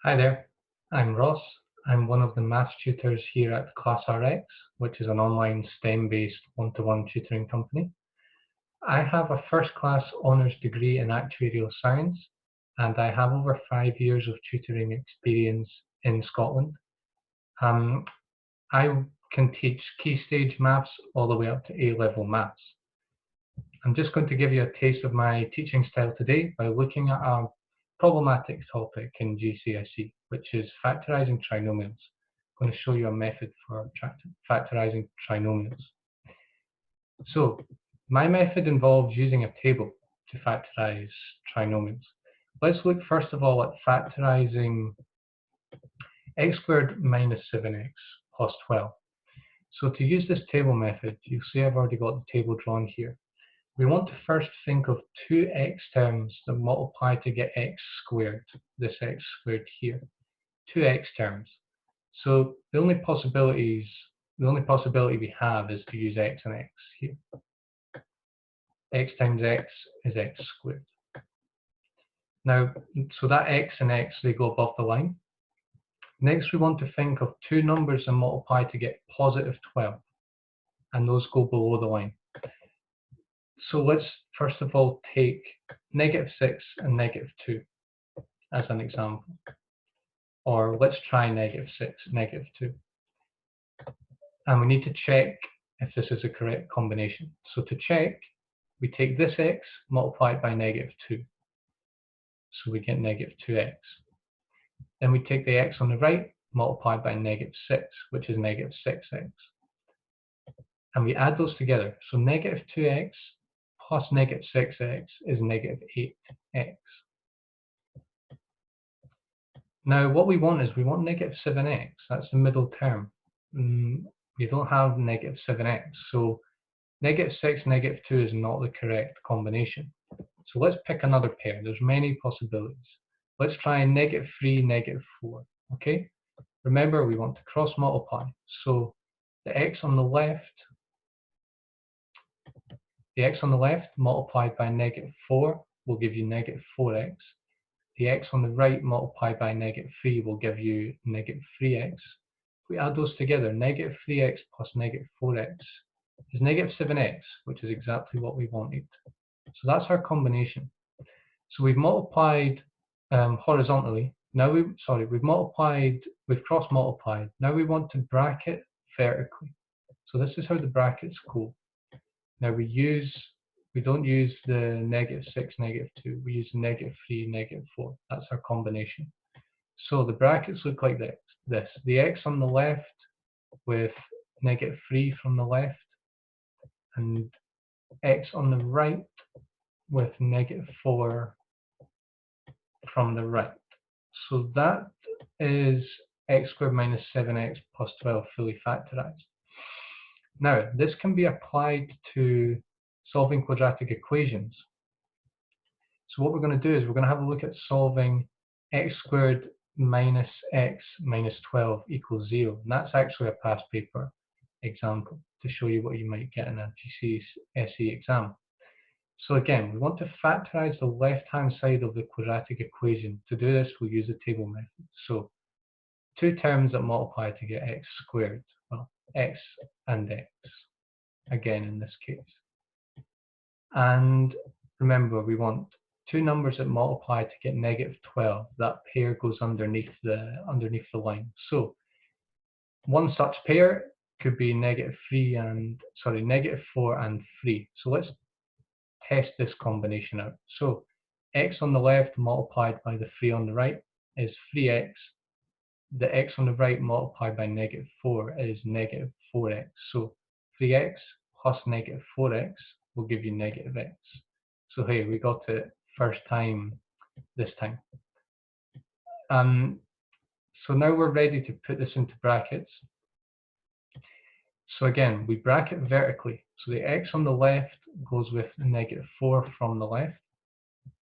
Hi there, I'm Ross. I'm one of the maths tutors here at ClassRx, which is an online STEM-based one-to-one tutoring company. I have a first-class honours degree in actuarial science, and I have over 5 years of tutoring experience in Scotland. I can teach key stage maths all the way up to A-level maths. I'm just going to give you a taste of my teaching style today by looking at a problematic topic in GCSE, which is factorising trinomials. I'm going to show you a method for factorising trinomials. So, my method involves using a table to factorise trinomials. Let's look first of all at factorising x squared minus 7x plus 12. So to use this table method, you'll see I've already got the table drawn here. We want to first think of two x terms that multiply to get x squared, this x squared here. Two x terms. So the only possibility we have is to use x and x here. X times x is x squared. Now, so that x and x, they go above the line. Next, we want to think of two numbers that multiply to get positive 12, and those go below the line. So let's first of all take negative 6 and negative 2 as an example. Or let's try negative 6, negative 2. And we need to check if this is the correct combination. So to check, we take this x, multiply it by negative 2. So we get negative 2x. Then we take the x on the right, multiplied by negative 6, which is negative 6x. And we add those together. So negative 2x plus negative 6x is negative 8x. Now, what we want is we want negative 7x. That's the middle term. We don't have negative 7x. So negative 6, negative 2 is not the correct combination. So let's pick another pair. There's many possibilities. Let's try negative 3, negative 4. Okay? Remember, we want to cross multiply. So the x on the left multiplied by negative 4 will give you negative 4x. The x on the right multiplied by negative 3 will give you negative 3x. If we add those together, negative 3x plus negative 4x is negative 7x, which is exactly what we wanted. So that's our combination. So we've multiplied horizontally. Now we've cross-multiplied. Now we want to bracket vertically. So this is how the brackets go. Now we don't use the negative 6, negative 2. We use negative 3, negative 4. That's our combination. So the brackets look like this. The x on the left with negative 3 from the left, and x on the right with negative 4 from the right. So that is x squared minus 7x plus 12 fully factorized. Now, this can be applied to solving quadratic equations. So what we're going to do is we're going to have a look at solving x squared minus x minus 12 equals 0. And that's actually a past paper example to show you what you might get in a GCSE exam. So again, we want to factorize the left-hand side of the quadratic equation. To do this, we'll use the table method. So two terms that multiply to get x squared. Well, x and x, again in this case. And remember, we want two numbers that multiply to get negative 12. That pair goes underneath the line. So one such pair could be negative 4 and 3. So let's test this combination out. So x on the left multiplied by the 3 on the right is 3x. The x on the right multiplied by negative 4 is negative 4x. So 3x plus negative 4x will give you negative x. So hey, we got it first time this time. So now we're ready to put this into brackets. So again, we bracket vertically. So the x on the left goes with the negative 4 from the left,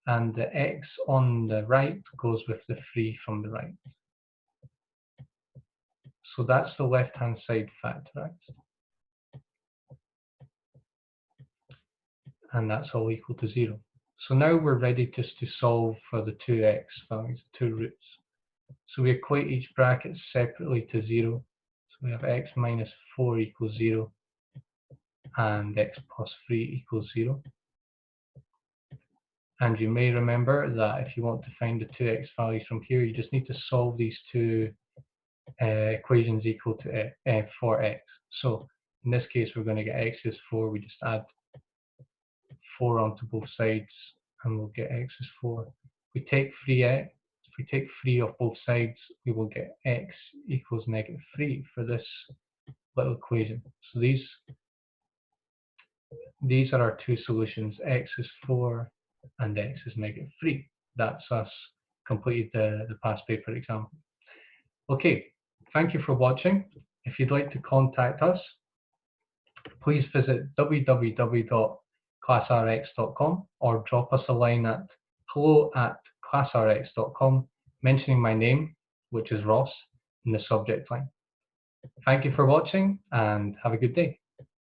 and the x on the right goes with the 3 from the right. So that's the left-hand side factorized. And that's all equal to 0. So now we're ready just to solve for the two x values, two roots. So we equate each bracket separately to 0. So we have x minus 4 equals 0 and x plus 3 equals 0. And you may remember that if you want to find the 2x values from here, you just need to solve these two equations equal to for x. So in this case, we're going to get x is 4. We just add 4 onto both sides, and we'll get x is 4. If we take 3 off both sides, we will get x equals negative 3 for this little equation. So these are our two solutions. X is 4 and x is negative 3. That's us completed the past paper example. Okay, thank you for watching. If you'd like to contact us, please visit www.classrx.com or drop us a line at hello@classrx.com mentioning my name, which is Ross, in the subject line. Thank you for watching and have a good day.